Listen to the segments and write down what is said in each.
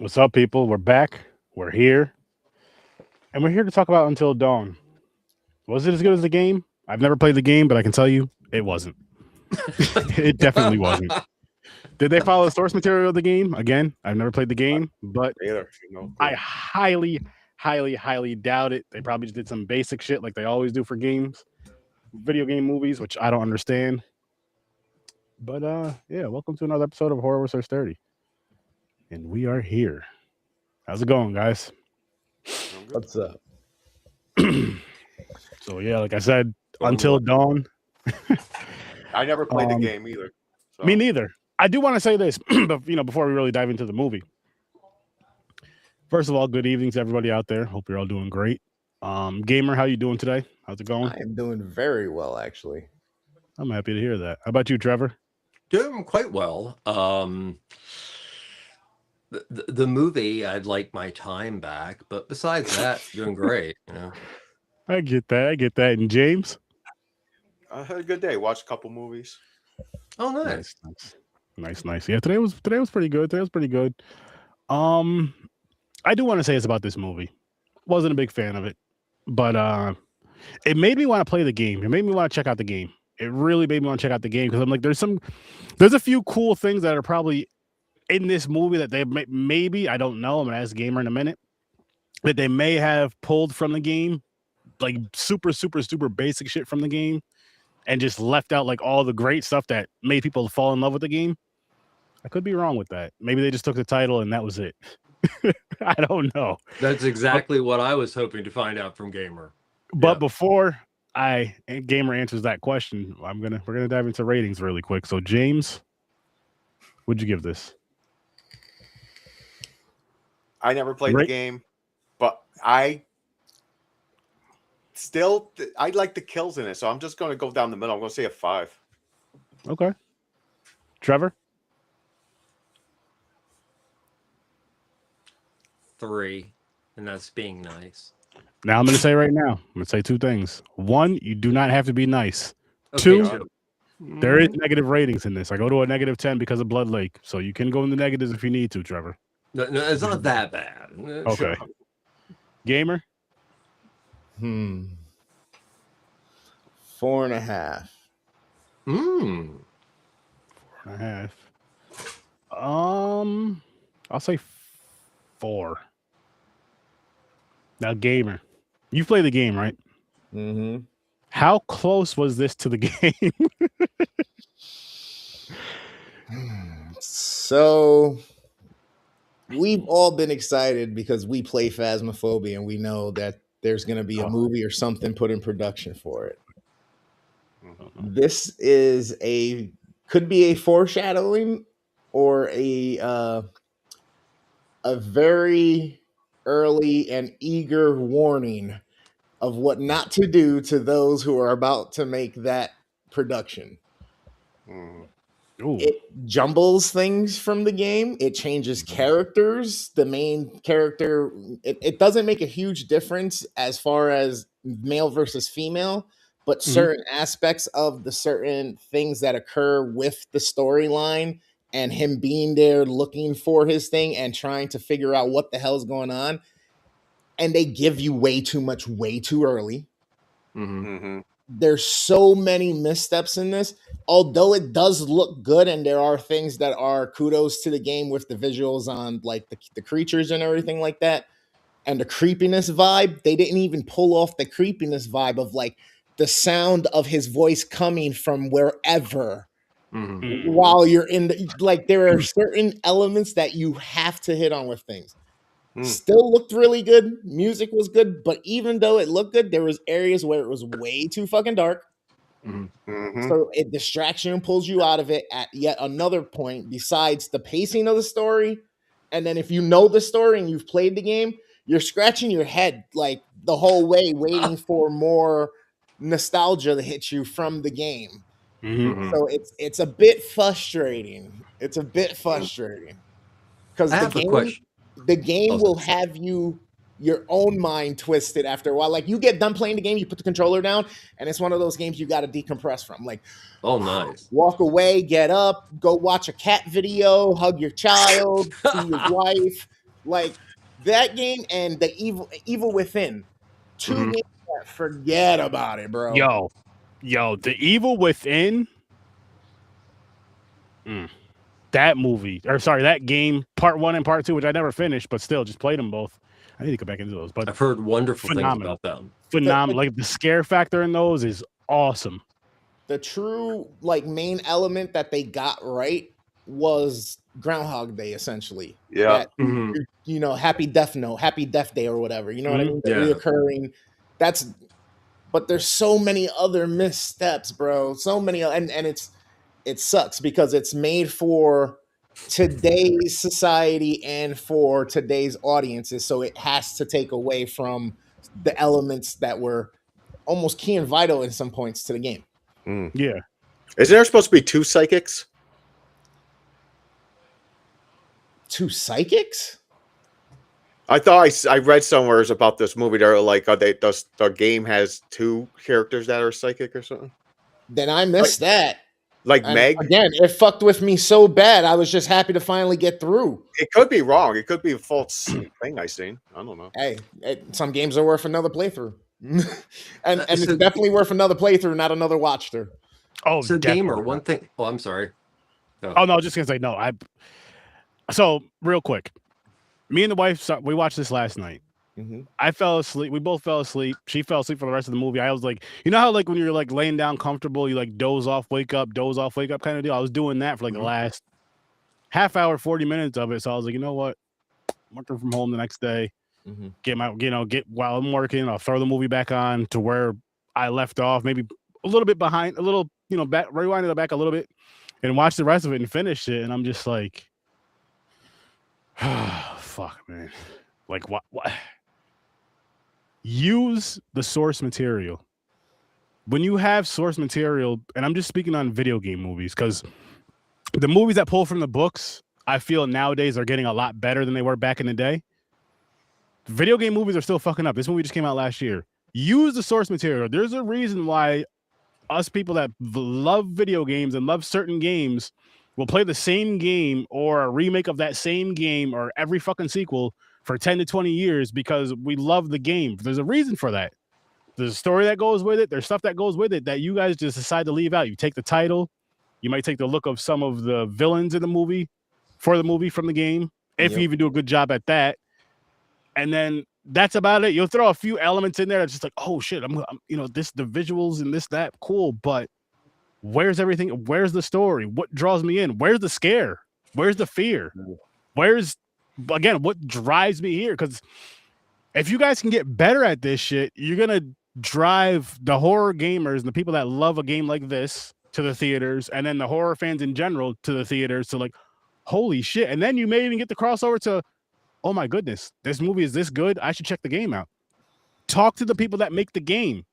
What's up, people? We're back. We're here. And we're here to talk about Until Dawn. Was it as good as the game? I've never played the game, but I can tell you it wasn't. It definitely wasn't. Did they follow the source material of the game? Again, I've never played the game, but Trailer, no I clue. highly doubt it. They probably just did some basic shit like they always do for games, video game movies, which I don't understand. But yeah, welcome to another episode of Horror vs. 30. And we are here. How's it going, guys? I'm good. What's up? So yeah, like I said, Going Until well. Dawn. I never played the Um, game either. So Me neither. I do want to say this, but before we really dive into the movie. First of all, good evening to everybody out there. Hope you're all doing great. Gamer, how you doing today? How's it going? I am doing very well, actually. I'm happy to hear that. How about you, Trevor? Doing quite well. The movie, I'd like my time back, but besides that, doing great. I get that. I get that. And James? I had a good day. Watched a couple movies. Oh, nice. Nice. Yeah, today was pretty good. Today was pretty good. Um, I do want to say this about this movie. Wasn't a big fan of it, but it made me want to play the game. It made me want to check out the game. It really made me want to check out the game because I'm like, there's a few cool things that are probably in this movie that they maybe, I don't know. I'm gonna ask Gamer in a minute, that they may have pulled from the game, like super basic shit from the game, and just left out like all the great stuff that made people fall in love with the game. I could be wrong with that. Maybe they just took the title and that was it. I don't know. That's exactly what I was hoping to find out from Gamer. But Yeah. before Gamer answers that question, we're gonna dive into ratings really quick. So James, what'd you give this? I never played Right. the game, but I still I like the kills in it, so I'm just going to go down the middle. I'm going to say a 5. Okay. Trevor? 3, and that's being nice. Now I'm gonna say right now, I'm gonna say two things. One, you do not have to be nice. Okay, Two, so- there is negative ratings in this. I go to a -10 because of Blood Lake. So you can go in the negatives if you need to, Trevor. No, it's not that bad. Okay. Gamer? 4.5. 4.5. I'll say 4. Now, Gamer, you play the game, right? Mm-hmm. How close was this to the game? So we've all been excited because we play Phasmophobia and we know that there's going to be a movie or something put in production for it. This is could be a foreshadowing or a very early and eager warning of what not to do to those who are about to make that production. Mhm. Ooh. It jumbles things from the game. It changes characters. The main character, it doesn't make a huge difference as far as male versus female, but certain aspects of the certain things that occur with the storyline and him being there looking for his thing and trying to figure out what the hell's going on. And they give you way too much, way too early. Mhm. There's so many missteps in this. Although it does look good, and there are things that are kudos to the game with the visuals on like the creatures and everything like that, and the creepiness vibe, they didn't even pull off the creepiness vibe of like the sound of his voice coming from wherever Mhm. while you're in the like there are certain elements that you have to hit on with things. Still looked really good. Music was good, but even though it looked good, there was areas where it was way too fucking dark. Mhm. So a distraction pulls you out of it at yet another point besides the pacing of the story. And then if you know the story and you've played the game, you're scratching your head like the whole way waiting for more nostalgia to hit you from the game. Mhm. So it's a bit frustrating. It's a bit frustrating. Because I have a question. the game Oh, will sorry. have your own mind twisted after a while. Like you get done playing the game, you put the controller down, and it's one of those games you got to decompress from. Like, Oh, nice. walk away, get up, go watch a cat video, hug your child, see your wife, Like that game and the Evil Within, 2 Mhm. games that forget about it, bro. Yo, The Evil Within. That movie, or sorry, that game, part 1 and part 2, which I never finished, but still just played them both. I need to go back into those, but I've heard wonderful phenomenal. things about them. Phenomenal. Like the scare factor in those is awesome. The true like main element that they got right was Groundhog Day, essentially. Yeah. That, Mhm. you know, Happy Death Day or whatever. You know what I mean? The Yeah. reoccurring. That's. But there's so many other missteps, bro. So many, and it sucks because it's made for today's society and for today's audiences. So it has to take away from the elements that were almost key and vital in some points to the game. Yeah. Isn't there supposed to be 2 psychics? 2 psychics? I thought I read somewhere about this movie. They're like, the game has 2 characters that are psychic or something. Then I missed that. Like And Meg. again, it fucked with me so bad. I was just happy to finally get through. It could be wrong. It could be a false thing I seen. I don't know. Hey, some games are worth another playthrough, and it's So- definitely worth another playthrough, not another watch through. Oh, So, definitely gamer, not. one thing. Oh, I'm sorry. Oh no, I was just gonna say no. So real quick, me and the wife we watched this last night. Mhm. I fell asleep. We both fell asleep. She fell asleep for the rest of the movie. I was like, you know how like when you're like laying down comfortable, you like doze off, wake up kind of deal. I was doing that for like the last half hour, 40 minutes of it. So I was like, you know what? I'm working from home the next day. Mhm. Get while I'm working, I'll throw the movie back on to where I left off, maybe a little bit behind, a little, back, rewind it back a little bit and watch the rest of it and finish it. And I'm just like, fuck, man. Like what? Use the source material. When you have source material, and I'm just speaking on video game movies, because the movies that pull from the books, I feel nowadays are getting a lot better than they were back in the day. Video game movies are still fucking up. This movie just came out last year. Use the source material. There's a reason why us people that love video games and love certain games will play the same game or a remake of that same game or every fucking sequel for 10 to 20 years, because we love the game. There's a reason for that. There's a story that goes with it. There's stuff that goes with it that you guys just decide to leave out. You take the title. You might take the look of some of the villains in the movie for the movie from the game, if you even do a good job at that. And then that's about it. You'll throw a few elements in there that's just like, oh shit, I'm the visuals and this, that, cool. But where's everything? Where's the story? What draws me in? Where's the scare? Where's the fear? Where's, again, what drives me here? Because if you guys can get better at this shit, you're gonna drive the horror gamers and the people that love a game like this to the theaters, and then the horror fans in general to the theaters to like, holy shit. And then you may even get the crossover to, oh my goodness, this movie is this good. I should check the game out. Talk to the people that make the game.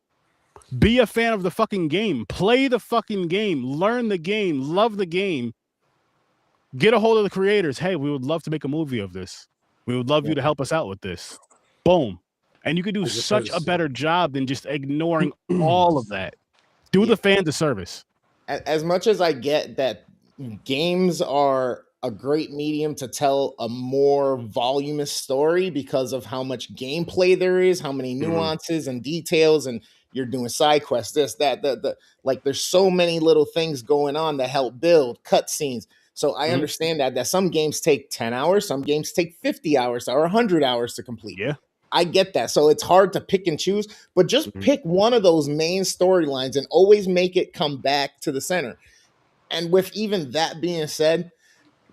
Be a fan of the fucking game. Play the fucking game. Learn the game. Love the game. Get a hold of the creators. Hey, we would love to make a movie of this. We would love you to help us out with this. Boom. And you could do such a better job than just ignoring all of that. Do the fans a service. As much as I get that games are a great medium to tell a more voluminous story because of how much gameplay there is, how many nuances and details, and you're doing side quests, this, that, like there's so many little things going on that help build cutscenes. So I understand that some games take 10 hours, some games take 50 hours or 100 hours to complete. Yeah. I get that. So it's hard to pick and choose, but just pick one of those main storylines and always make it come back to the center. And with even that being said,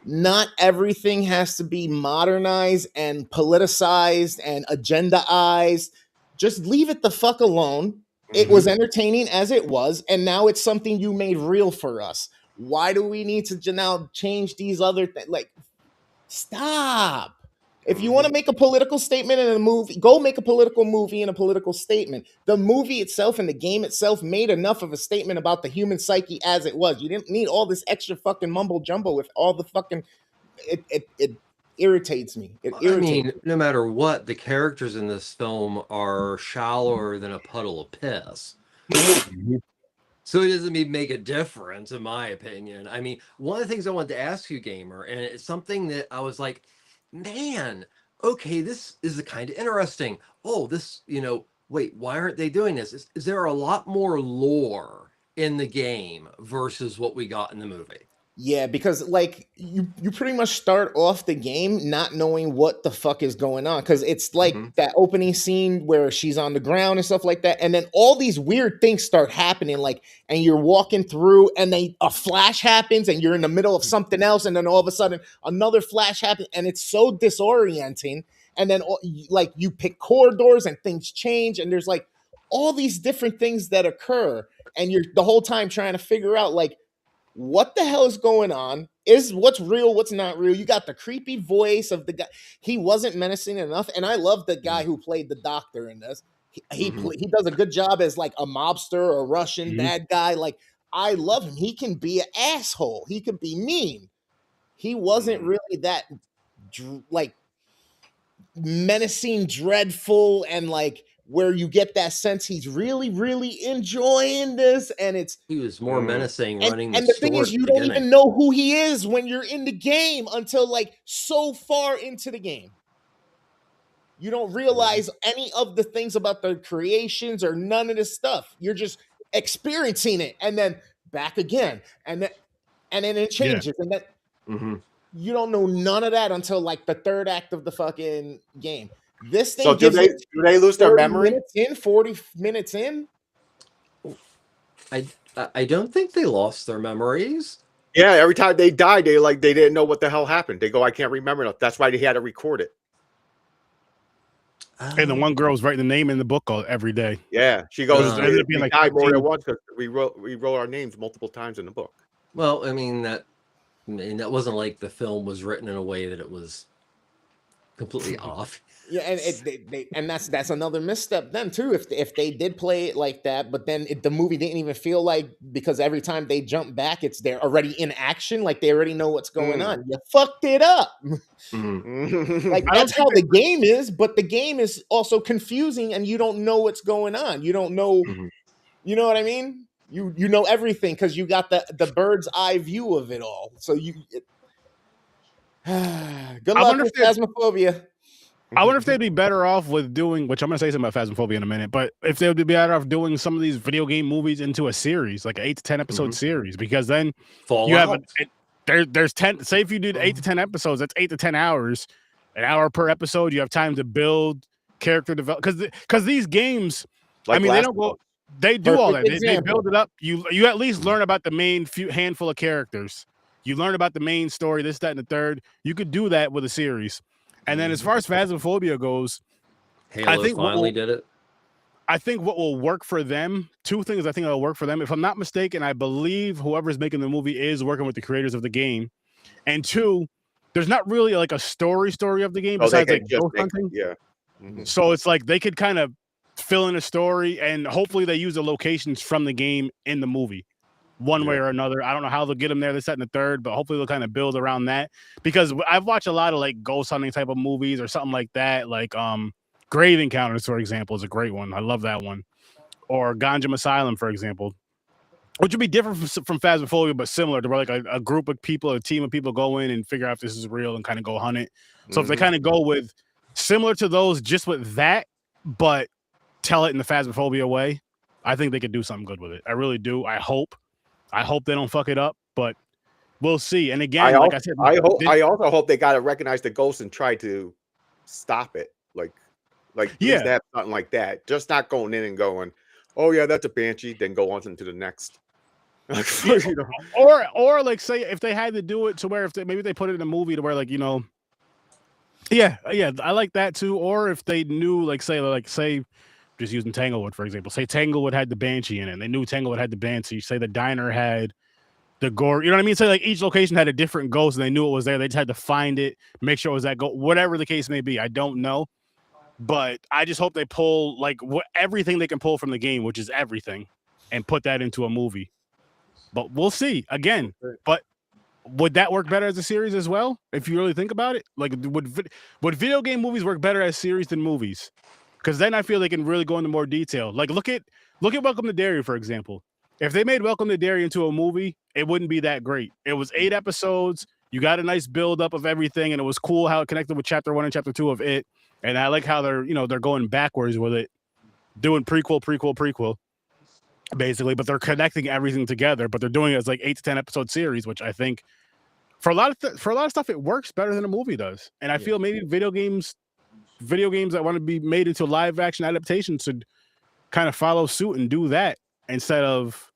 not everything has to be modernized and politicized and agendaized. Just leave it the fuck alone. It was entertaining as it was, and now it's something you made real for us. Why do we need to now change these other things? Like, stop. If you want to make a political statement in a movie, go make a political movie and a political statement. The movie itself and the game itself made enough of a statement about the human psyche as it was. You didn't need all this extra fucking mumbo jumbo with all the fucking. It irritates me. I mean, no matter what, the characters in this film are shallower than a puddle of piss. So it doesn't even make a difference, in my opinion. I mean, one of the things I wanted to ask you, Gamer, and it's something that I was like, man, okay, this is kind of interesting. Oh, this, wait, why aren't they doing this? Is there a lot more lore in the game versus what we got in the movie? Yeah, because like you pretty much start off the game not knowing what the fuck is going on, because it's like that opening scene where she's on the ground and stuff like that, and then all these weird things start happening, like, and you're walking through and then a flash happens and you're in the middle of something else, and then all of a sudden another flash happens, and it's so disorienting. And then like you pick corridors and things change, and there's like all these different things that occur, and you're the whole time trying to figure out like what the hell is going on? Is what's real, what's not real? You got the creepy voice of the guy. He wasn't menacing enough, and I love the guy who played the doctor in this. He does a good job as like a mobster or Russian bad guy. Like, I love him. He can be an asshole. He can be mean. He wasn't really that like menacing, dreadful, and like where you get that sense he's really, really enjoying this, and he was more menacing running and the thing is, you don't even know who he is when you're in the game until like so far into the game. You don't realize any of the things about the creations or none of this stuff. You're just experiencing it, and then back again, and then it changes, and then you don't know none of that until like the third act of the fucking game. This thing. So do they lose their memory? 40 minutes in. I don't think they lost their memories. Yeah, every time they died, they didn't know what the hell happened. They go, I can't remember enough. That's why they had to record it. And the one girl was writing the name in the book every day. Yeah, she goes, we like died more than once because we wrote our names multiple times in the book. Well, I mean that wasn't like the film was written in a way that it was completely off. Yeah, and and that's another misstep then too. If they did play it like that, but then the movie didn't even feel like, because every time they jump back, they're already in action, like they already know what's going on. You fucked it up. Like that's how the game is, but the game is also confusing, and you don't know what's going on. You don't know, you know what I mean? You know everything because you got the bird's eye view of it all. So good luck with Phasmophobia. I wonder if they'd be better off with doing, which I'm going to say something about Phasmophobia in a minute, but if they would be better off doing some of these video game movies into a series, like an 8 to 10 episode series, because then you have there's 10. Say if you did 8 to 10 episodes, that's 8 to 10 hours, an hour per episode. You have time to build character development because these games, like, I mean, they don't go. They do all that. They build it up. You at least learn about the main handful of characters. You learn about the main story, this, that, and the third. You could do that with a series. And then as far as Phasmophobia goes, Halo I think finally did it. I think what will work for them, two things I think will work for them. If I'm not mistaken, I believe whoever's making the movie is working with the creators of the game. And two, there's not really like a story of the game besides like ghost hunting. Yeah. So it's like they could kind of fill in a story, and hopefully they use the locations from the game in the movie. One way or another. I don't know how they'll get them there, this, that, and the third, but hopefully they'll kind of build around that, because I've watched a lot of like ghost hunting type of movies or something like that. Like Grave Encounters, for example, is a great one. I love that one. Or Ganjam Asylum, for example, which would be different from Phasmophobia, but similar to where like a group of people, a team of people go in and figure out if this is real and kind of go hunt it. So if they kind of go with similar to those, just with that, but tell it in the Phasmophobia way, I think they could do something good with it. I really do. I hope they don't fuck it up, but we'll see. And again, I also hope they got to recognize the ghost and try to stop it. Like have something like that. Just not going in and going, oh yeah, that's a banshee. Then go on into the next. You know? Or like say if they had to do it to where maybe they put it in a movie to where like, you know, yeah, I like that too. Or if they knew like say. Just using Tanglewood, for example. Say Tanglewood had the Banshee in it. And they knew Tanglewood had the Banshee. Say the diner had the gore. You know what I mean? Say like each location had a different ghost and they knew it was there. They just had to find it, make sure it was that ghost. Whatever the case may be. I don't know. But I just hope they pull like everything they can pull from the game, which is everything, and put that into a movie. But we'll see. Again, but would that work better as a series as well? If you really think about it? Like would video game movies work better as series than movies? Because then I feel they can really go into more detail. Like look at Welcome to Derry, for example. If they made Welcome to Derry into a movie, it wouldn't be that great. It was 8 episodes. You got a nice build up of everything, and it was cool how it connected with chapter 1 and chapter 2 of it. And I like how they're going backwards with it, doing prequel, basically, but they're connecting everything together. But they're doing it as like 8 to 10 episode series, which I think for a lot of stuff it works better than a movie does. And I feel maybe video games that want to be made into live action adaptations should kind of follow suit and do that instead of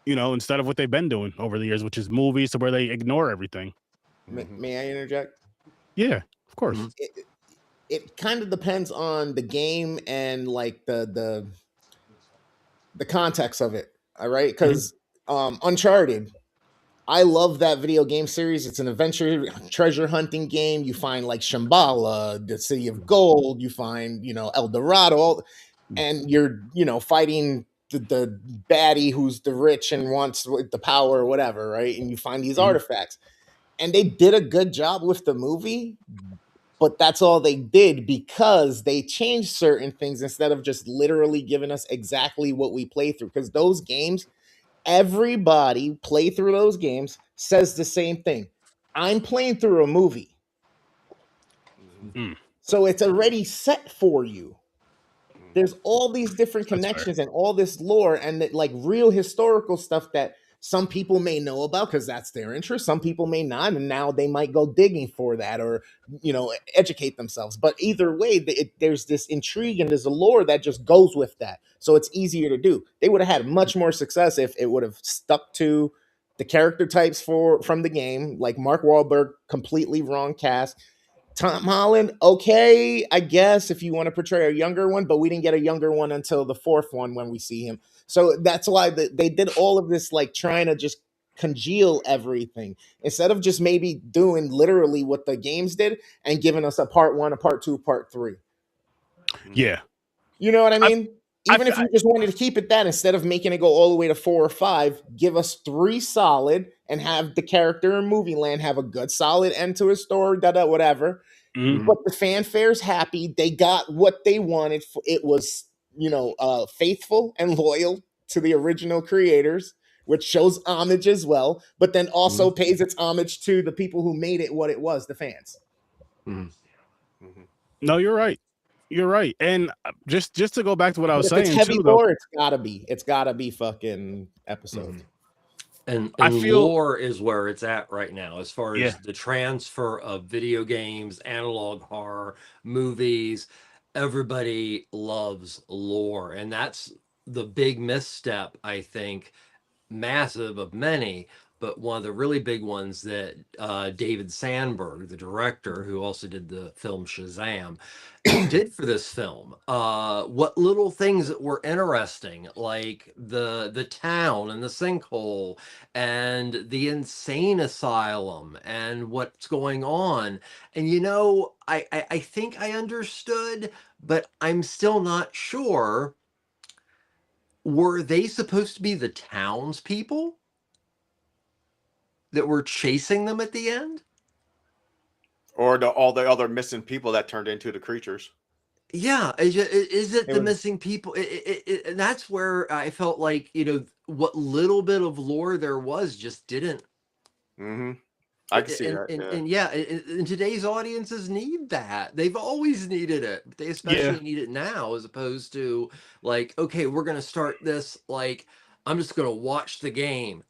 what they've been doing over the years, which is movies to where they ignore everything. May I interject? Yeah, of course. It kind of depends on the game and like the context of it. All right, because Uncharted, I love that video game series. It's an adventure treasure hunting game. You find like Shambhala, the City of Gold. You find El Dorado, and you're fighting the baddie who's the rich and wants the power or whatever, right? And you find these artifacts, and they did a good job with the movie, but that's all they did because they changed certain things instead of just literally giving us exactly what we play through. Because those games, everybody play through those games says the same thing. I'm playing through a movie. So it's already set for you. There's all these different connections and all this lore and like real historical stuff that some people may know about because that's their interest. Some people may not, and now they might go digging for that or educate themselves. But either way, there's this intrigue and there's a lore that just goes with that. So it's easier to do. They would have had much more success if it would have stuck to the character types from the game, like Mark Wahlberg, completely wrong cast. Tom Holland, okay, I guess if you want to portray a younger one, but we didn't get a younger one until the fourth one when we see him. So that's why they did all of this, like trying to just congeal everything instead of just maybe doing literally what the games did and giving us a part 1, a part 2, part 3. Yeah. You know what I mean? Even if you just wanted to keep it that, instead of making it go all the way to 4 or 5, give us 3 solid and have the character in Movie Land have a good solid end to his story, whatever. But the fanfare's happy. They got what they wanted. It was, faithful and loyal to the original creators, which shows homage as well, but then also pays its homage to the people who made it what it was, the fans. No, you're right. You're right. And just to go back to what I was saying, it's heavy too, lore, it's gotta be fucking episode. And I feel lore is where it's at right now, as far as the transfer of video games, analog horror, movies. Everybody loves lore, and that's the big misstep, I think, massive of many, but one of the really big ones that David Sandberg, the director who also did the film Shazam, did for this film. What little things that were interesting, like the town and the sinkhole and the insane asylum and what's going on. And I think I understood, but I'm still not sure. Were they supposed to be the townspeople that were chasing them at the end? Or all the other missing people that turned into the creatures? Yeah, is it the missing people? And that's where I felt like, what little bit of lore there was just didn't. I can see that. And today's audiences need that. They've always needed it. But they especially need it now, as opposed to like, okay, we're going to start this. Like, I'm just going to watch the game.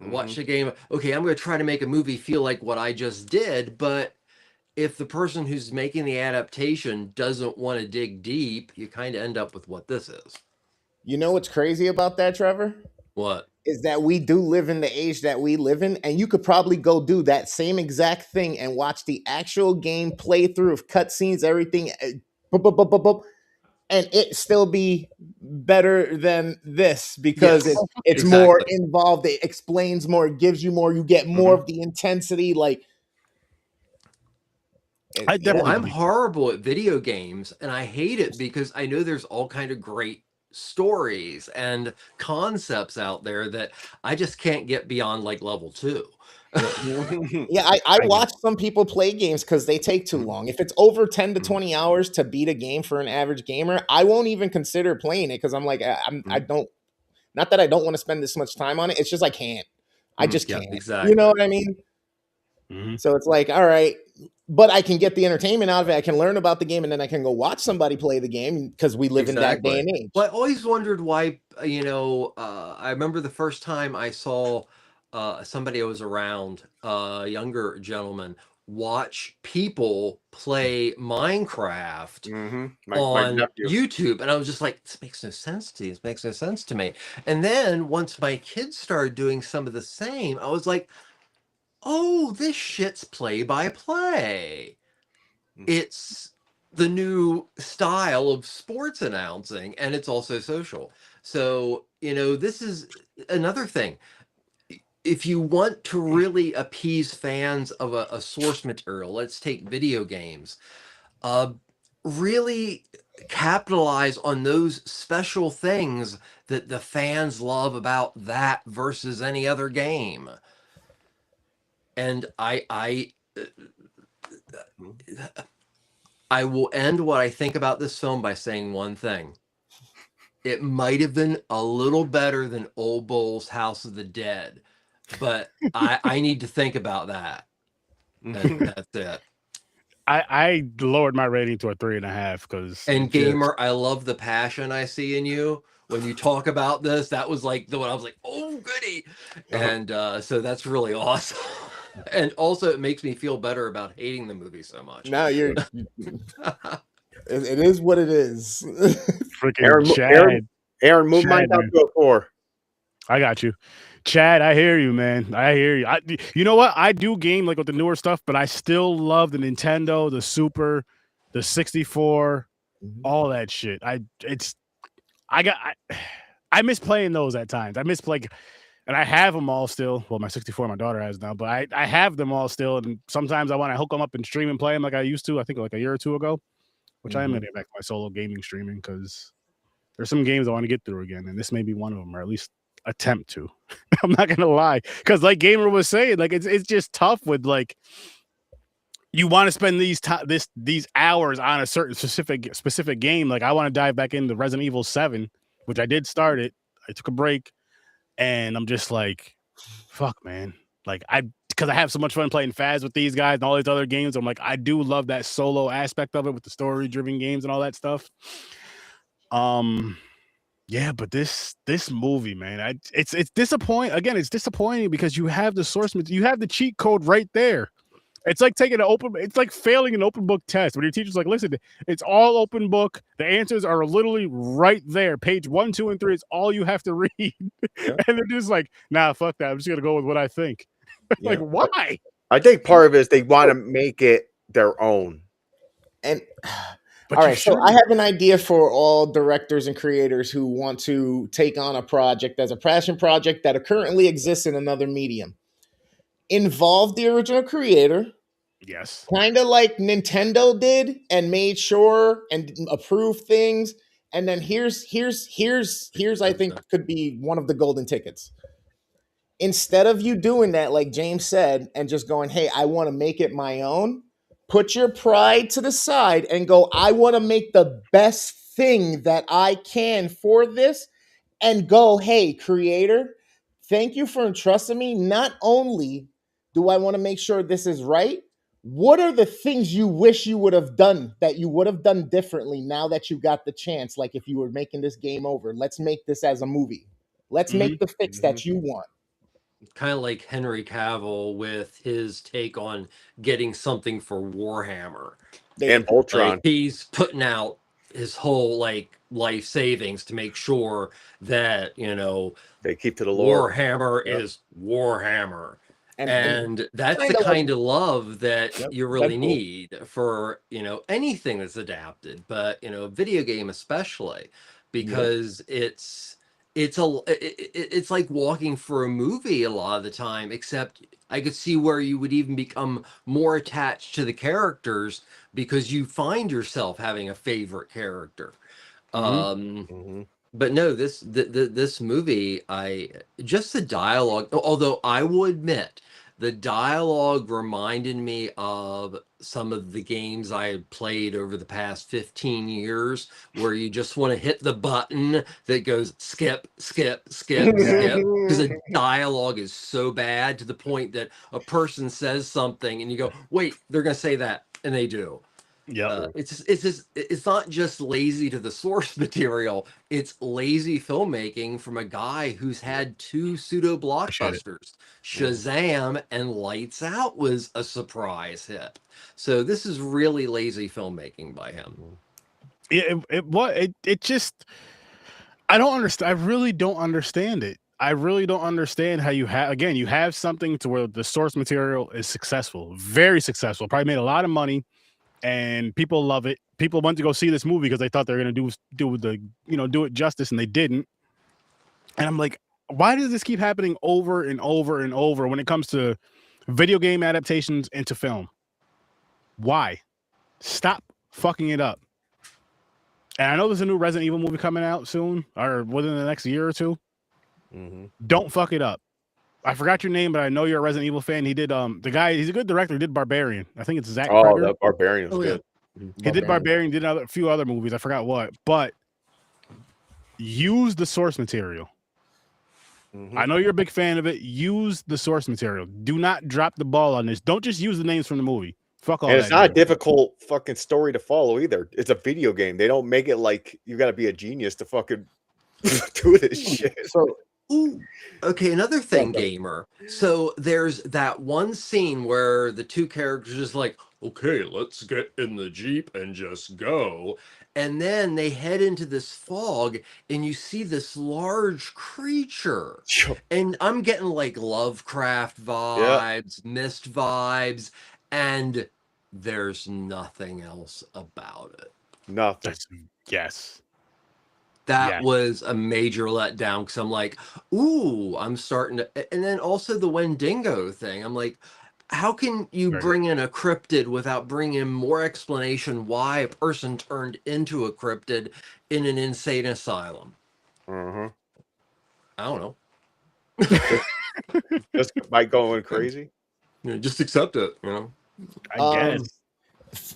Watch the game. Okay, I'm going to try to make a movie feel like what I just did. But if the person who's making the adaptation doesn't want to dig deep, you kind of end up with what this is. You know what's crazy about that, Trevor? What? Is that we do live in the age that we live in, and you could probably go do that same exact thing and watch the actual game playthrough of cutscenes, everything, and it still be better than this because it's more involved. It explains more. It gives you more. You get more of the intensity. Like, I'm horrible at video games, and I hate it because I know there's all kind of great stories and concepts out there that I just can't get beyond like level 2. I watch some people play games because they take too long. If it's over 10 to 20 hours to beat a game for an average gamer, I won't even consider playing it because I'm like, I don't, not that I don't want to spend this much time on it. It's just I can't. I just Yeah, can't. exactly. You know what I mean? So it's like, all right, but I can get the entertainment out of it. I can learn about the game, and then I can go watch somebody play the game because we live in that day and age. Well, I always wondered why, I remember the first time I saw somebody I was around, a younger gentleman, watch people play Minecraft My on nephew. YouTube. And I was just like, this makes no sense to you. This makes no sense to me. And then once my kids started doing some of the same, I was like, oh, this shit's play by play. It's the new style of sports announcing, and it's also social. So, this is another thing. If you want to really appease fans of a source material, let's take video games, really capitalize on those special things that the fans love about that versus any other game. And I will end what I think about this film by saying one thing. It might have been a little better than Old Bull's House of the Dead, but I need to think about that. And that's it. I lowered my rating to a 3.5 because. And Gamer, I love the passion I see in you when you talk about this. That was like the one I was like, oh goody. And so that's really awesome. And also it makes me feel better about hating the movie so much. Now it is what it is. Freaking Aaron, move mine down to a 4. I got you. Chad, I hear you, man. I hear you. You know what? I do game like with the newer stuff, but I still love the Nintendo, the Super, the 64, all that shit. I miss playing those at times. I miss playing, and I have them all still. Well, my 64, my daughter has now, but I have them all still. And sometimes I want to hook them up and stream and play them like I used to. I think like a year or two ago, which I am going to get back to my solo gaming streaming because there's some games I want to get through again, and this may be one of them, or at least attempt to. I'm not gonna lie, because like Gamer was saying, like it's just tough with like you want to spend these hours on a certain specific game. Like I want to dive back into Resident Evil 7, which I did start it. I took a break, and I'm just like, fuck, man. Like because I have so much fun playing Faz with these guys and all these other games. I'm like, I do love that solo aspect of it with the story-driven games and all that stuff. Yeah, but this movie, man, it's disappointing. Again, it's disappointing because you have the source material, you have the cheat code right there. It's like it's like failing an open book test when your teacher's like, listen, it's all open book. The answers are literally right there. Page 1, 2, and 3 is all you have to read. Yeah. And they're just like, nah, fuck that. I'm just gonna go with what I think. Yeah. Like, why? I think part of it is they want to make it their own. And all right, so I have an idea for all directors and creators who want to take on a project as a passion project that currently exists in another medium. Involve the original creator. Yes. Kind of like Nintendo did and made sure and approved things. And then here's I think could be one of the golden tickets. Instead of you doing that, like James said, and just going, hey, I want to make it my own. Put your pride to the side and go, I want to make the best thing that I can for this, and go, hey, creator, thank you for entrusting me. Not only do I want to make sure this is right, what are the things you wish you would have done that you would have done differently now that you got the chance? Like if you were making this game over, let's make this as a movie. Let's make the fix that you want. Kind of like Henry Cavill with his take on getting something for Warhammer and Ultron. Like, he's putting out his whole like life savings to make sure that they keep to the lore. Warhammer is Warhammer, and that's the kind of love that you really need for anything that's adapted, but video game especially, because it's like walking for a movie a lot of the time, except I could see where you would even become more attached to the characters because you find yourself having a favorite character. But no, this movie, just the dialogue, although I will admit The dialogue reminded me of some of the games I had played over the past 15 years, where you just want to hit the button that goes skip, skip, skip, skip, because the dialogue is so bad to the point that a person says something and you go, wait, they're going to say that, and they do. Yeah, It's not just lazy to the source material. It's lazy filmmaking from a guy who's had 2 pseudo blockbusters. Shazam and Lights Out was a surprise hit. So this is really lazy filmmaking by him. It just, I don't understand. I really don't understand it. I really don't understand how you have something to where the source material is successful, very successful, probably made a lot of money, and people love it. People went to go see this movie because they thought they were going to do it justice, and they didn't. And I'm like, why does this keep happening over and over and over when it comes to video game adaptations into film? Why? Stop fucking it up. And I know there's a new Resident Evil movie coming out soon, or within the next year or two. Don't fuck it up. I forgot your name, but I know you're a Resident Evil fan. He did the guy. He's a good director. He did Barbarian. I think it's Zach. Oh, the Barbarian was good. He did Barbarian. Did a few other movies. I forgot what. But use the source material. I know you're a big fan of it. Use the source material. Do not drop the ball on this. Don't just use the names from the movie. Fuck all and that. It's not a difficult fucking story to follow either. It's a video game. They don't make it like you got to be a genius to fucking do this shit. So, okay, another thing, gamer. So there's that one scene where the 2 characters just like, okay, let's get in the Jeep and just go. And then they head into this fog and you see this large creature. And I'm getting like Lovecraft vibes, Mist vibes, and there's nothing else about it. Nothing. Yes. That was a major letdown because I'm like, ooh, I'm starting to. And then also the Wendigo thing. I'm like, how can you bring in a cryptid without bringing more explanation why a person turned into a cryptid in an insane asylum? I don't know. Just by going crazy. Just accept it, I guess.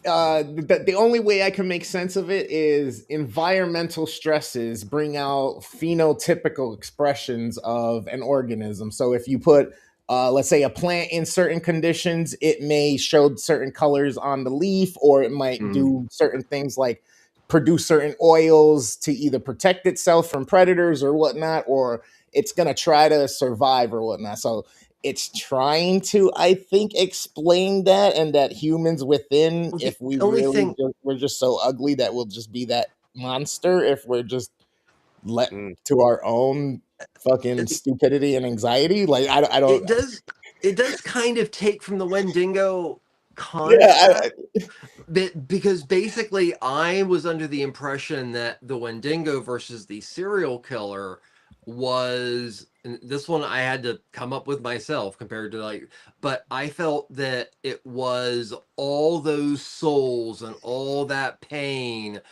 The only way I can make sense of it is environmental stresses bring out phenotypical expressions of an organism. So if you put, let's say, a plant in certain conditions, it may show certain colors on the leaf, or it might do certain things like produce certain oils to either protect itself from predators or whatnot, or it's going to try to survive or whatnot. So it's trying to, I think, explain that, and that humans within, if we really we're just so ugly that we'll just be that monster if we're just let to our own fucking stupidity and anxiety. Like I don't. It does kind of take from the Wendigo concept, because basically I was under the impression that the Wendigo versus the serial killer was, and this one I had to come up with myself compared to but I felt that it was all those souls and all that pain,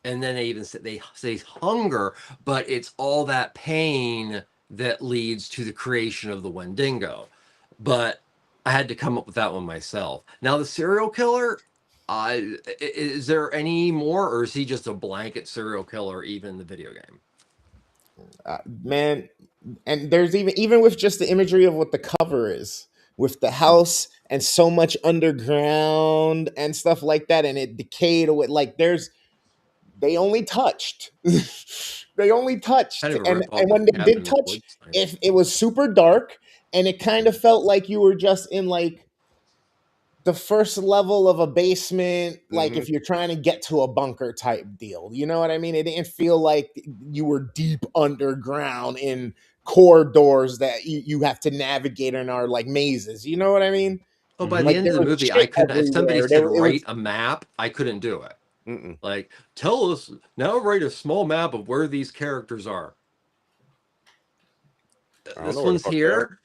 and then they say hunger, but it's all that pain that leads to the creation of the Wendigo. But I had to come up with that one myself. Now the serial killer, is there any more, or is he just a blanket serial killer even in the video game? Man, and there's even with just the imagery of what the cover is, with the house and so much underground and stuff like that, and it decayed away. Like they only touched. They only touched, and when they did touch, if it was super dark, and it kind of felt like you were just in like the first level of a basement, like if you're trying to get to a bunker type deal. You know what I mean? It didn't feel like you were deep underground in corridors that you have to navigate and are like mazes. You know what I mean? Oh, by the end of the movie, I couldn't. If somebody said write a map, I couldn't do it. Like, tell us now, write a small map of where these characters are. This one's here.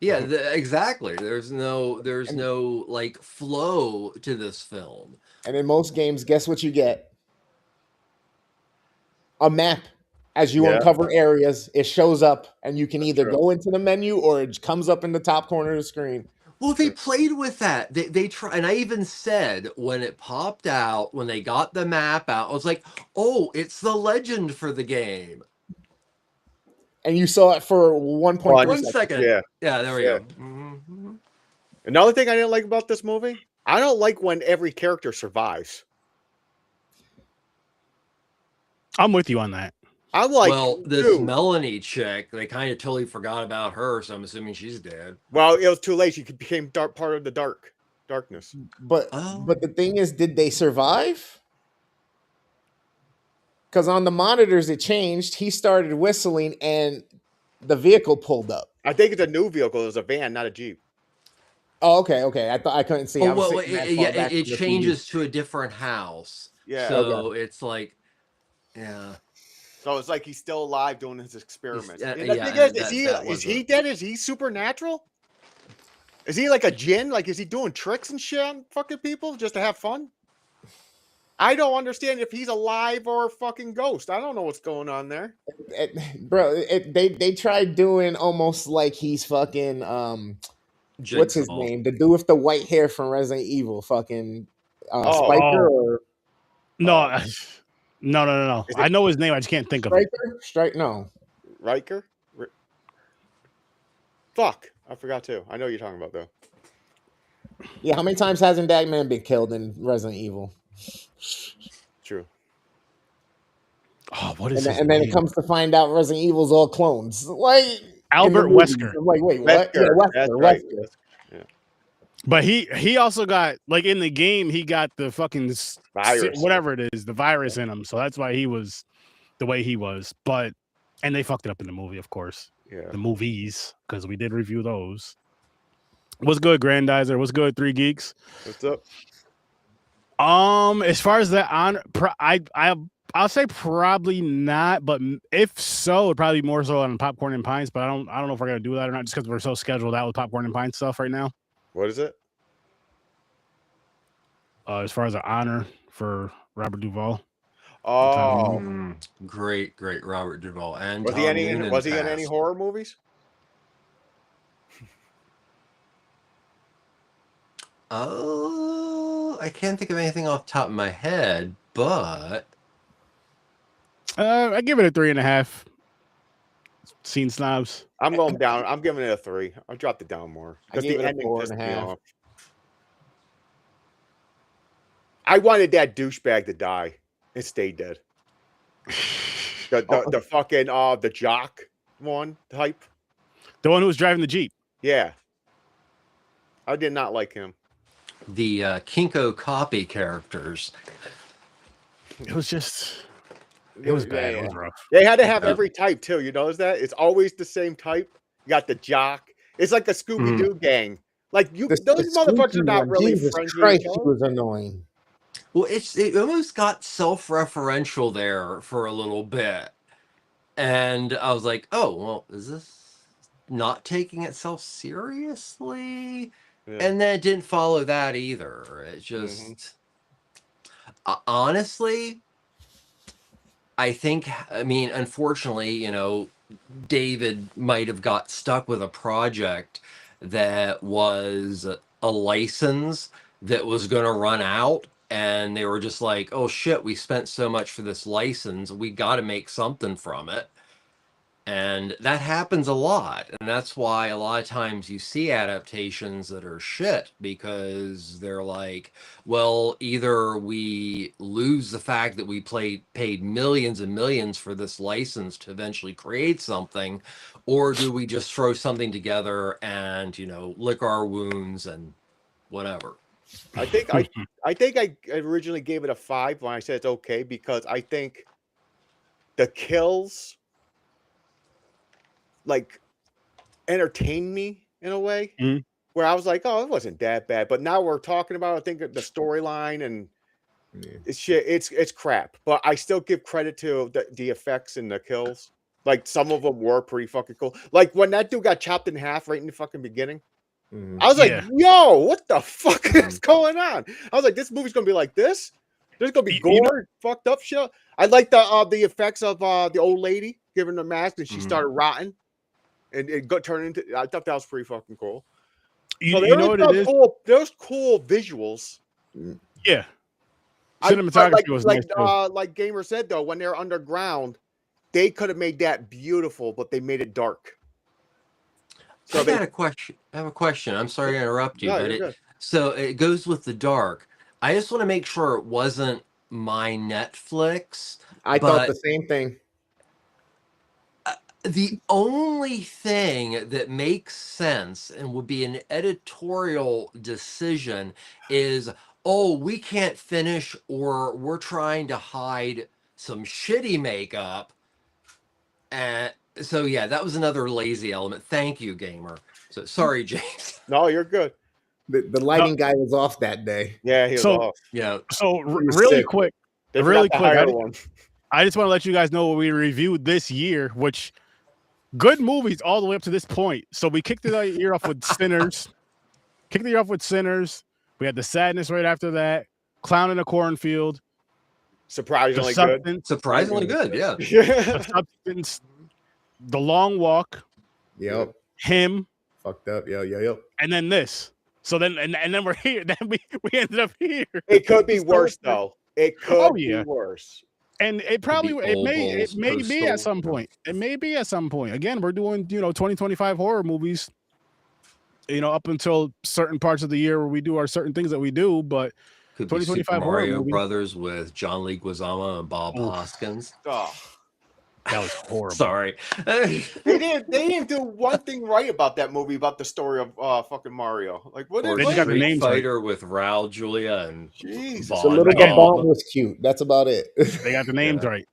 Yeah, exactly. There's no like flow to this film. And in most games, guess what you get? A map. As you uncover areas, it shows up, and you can either true. go into the menu or it comes up in the top corner of the screen. Well, they played with that. They try, and I even said when it popped out, when they got the map out, I was like, "Oh, it's the legend for the game." And you saw it for 1.3 1 second. Yeah. Yeah, there we go. Mm-hmm. Another thing I didn't like about this movie, I don't like when every character survives. I'm with you on that. I'm like, well, this dude. Melanie chick, they kind of totally forgot about her, so I'm assuming she's dead. Well, it was too late. She became part of the darkness. But the thing is, did they survive? Because on the monitors it changed. He started whistling, and the vehicle pulled up. I think it's a new vehicle. It was a van, not a Jeep. Oh, okay. I thought I couldn't see. Oh, well, it changes to a different house. Yeah. So it's like, yeah. So it's like he's still alive doing his experiments. Yeah, is he dead? Is he supernatural? Is he like a djinn? Like, is he doing tricks and shit on fucking people just to have fun? I don't understand if he's alive or a fucking ghost. I don't know what's going on there. Bro, they tried doing almost like he's fucking Jigsaw. What's his name? The dude with the white hair from Resident Evil, fucking Spiker or no. I know his name. I just can't think of it. Riker? Fuck. I forgot too. I know what you're talking about though. Yeah, how many times hasn't that man been killed in Resident Evil? True. Oh, what is and then it comes to find out Resident Evil's all clones. Like Albert Wesker. I'm like, wait, what? Wesker. Yeah, Wesker. Right. Yeah. But he also got, like, in the game, he got the fucking virus, whatever it is, the virus in him. So that's why he was the way he was. And they fucked it up in the movie, of course. Yeah. The movies, because we did review those. What's good, Grandizer? What's good, 3 Geeks? What's up? As far as that honor, I'll say probably not, but if so, it'd probably be more so on Popcorn and Pints. But I don't know if we're gonna do that or not, just because we're so scheduled out with Popcorn and Pints stuff right now. What is it? As far as an honor for Robert Duvall. Oh, great Robert Duvall. And was he in any horror movies? Oh, I can't think of anything off the top of my head, but I give it a 3.5. Seen snobs. I'm going down. I'm giving it a 3. I dropped it down more because the ending pissed me off. I wanted that douchebag to die. It stayed dead. The fucking the jock one type. The one who was driving the Jeep. Yeah. I did not like him. The Kinko copy characters. It was just. It was bad. It was rough. They had to have every type too. You notice that? It's always the same type. You got the jock. It's like a Scooby-Doo gang. Like those motherfuckers are not really friends with each other. He was annoying. Well, it almost got self-referential there for a little bit. And I was like, oh, well, is this not taking itself seriously? Yeah. And then it didn't follow that either. It just honestly, I think, unfortunately, David might have got stuck with a project that was a license that was going to run out. And they were just like, oh, shit, we spent so much for this license. We got to make something from it. And that happens a lot. And that's why a lot of times you see adaptations that are shit, because they're like, well, either we lose the fact that we paid millions and millions for this license to eventually create something, or do we just throw something together and, lick our wounds and whatever. I think I originally gave it a 5 when I said it's okay, because I think the kills like entertained me in a way where I was like, oh, it wasn't that bad. But now we're talking about, I think, the storyline and it's shit. It's crap. But I still give credit to the effects and the kills. Like some of them were pretty fucking cool. Like when that dude got chopped in half right in the fucking beginning. I was like, yo, what the fuck is going on? I was like, this movie's gonna be like this. There's gonna be gore, fucked up shit. I like the effects of the old lady giving the mask and she started rotting, and it got turned into. I thought that was pretty fucking cool. You know what it is? There's cool visuals. Yeah, cinematography was nice too. Like Gamer said though, when they're underground, they could have made that beautiful, but they made it dark. So I have a question. I'm sorry to interrupt you, but so it goes with the dark. I just want to make sure it wasn't my Netflix. I thought the same thing. The only thing that makes sense and would be an editorial decision is, oh, we can't finish, or we're trying to hide some shitty makeup. And so, yeah, that was another lazy element. Thank you, Gamer. So sorry, James. No, you're good. The lighting guy was off that day. Yeah, he was off. Yeah. So really quick, I just want to let you guys know what we reviewed this year, which good movies all the way up to this point. So we kicked the year off with Sinners. We had The Sadness right after that. Clown in a Cornfield. Surprisingly good. Surprisingly good, yeah. The Substance. The Long Walk. Yep. Him. Fucked up. Yep. And then this. So then and then we're here. Then we ended up here. It could be worse though. It could be worse. And it probably it may be at some point. It may be at some point. Again, we're doing 2025 horror movies. Up until certain parts of the year where we do our certain things that we do, but could 2025 Mario Brothers with John Leguizamo and Bob Hoskins. Oh. That was horrible. Sorry. They didn't do one thing right about that movie, about the story of fucking Mario. Like what? They got the name Fighter with Raul Julia and Jesus. The little Bond was cute. That's about it. They got the names right.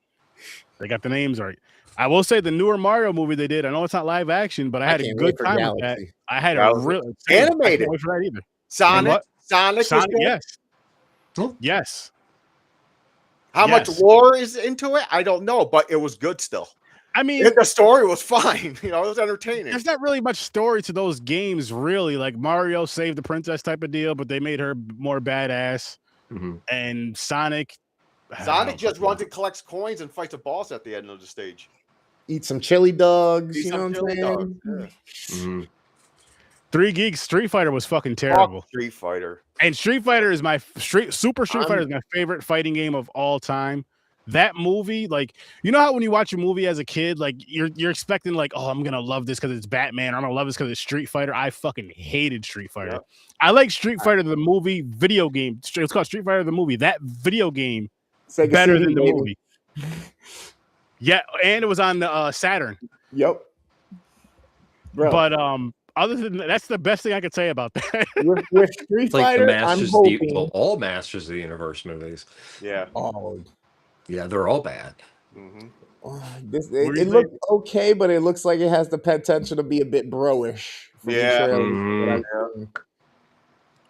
They got the names right. I will say the newer Mario movie they did. I know it's not live action, but I had a good time with that. I had a real animated. I for that either. Sonic. Yes. How much lore is into it? I don't know, but it was good still. I mean, the story was fine. It was entertaining. There's not really much story to those games, really. Like Mario saved the princess type of deal, but they made her more badass. Mm-hmm. And Sonic just runs and collects coins and fights a boss at the end of the stage. Eat some chili dogs. You know what I'm saying? Yeah. Mm-hmm. 3 Geeks Street Fighter was fucking terrible. Street Fighter. And Street Fighter is Super Street Fighter is my favorite fighting game of all time. That movie, like, you know how when you watch a movie as a kid, like you're expecting like, oh, I'm gonna love this because it's Batman, or I'm gonna love this because it's Street Fighter. I fucking hated Street Fighter. Yep. I like Street Fighter the movie video game. It's called Street Fighter the movie. That video game better than the movie. Yeah, and it was on the Saturn. Yep. Bro. But other than that, that's the best thing I could say about that. with Street Fighter, I'm hoping all Masters of the Universe movies. Yeah. Oh. Yeah, they're all bad. Mm-hmm. It looks okay, but it looks like it has the potential to be a bit bro-ish. Yeah.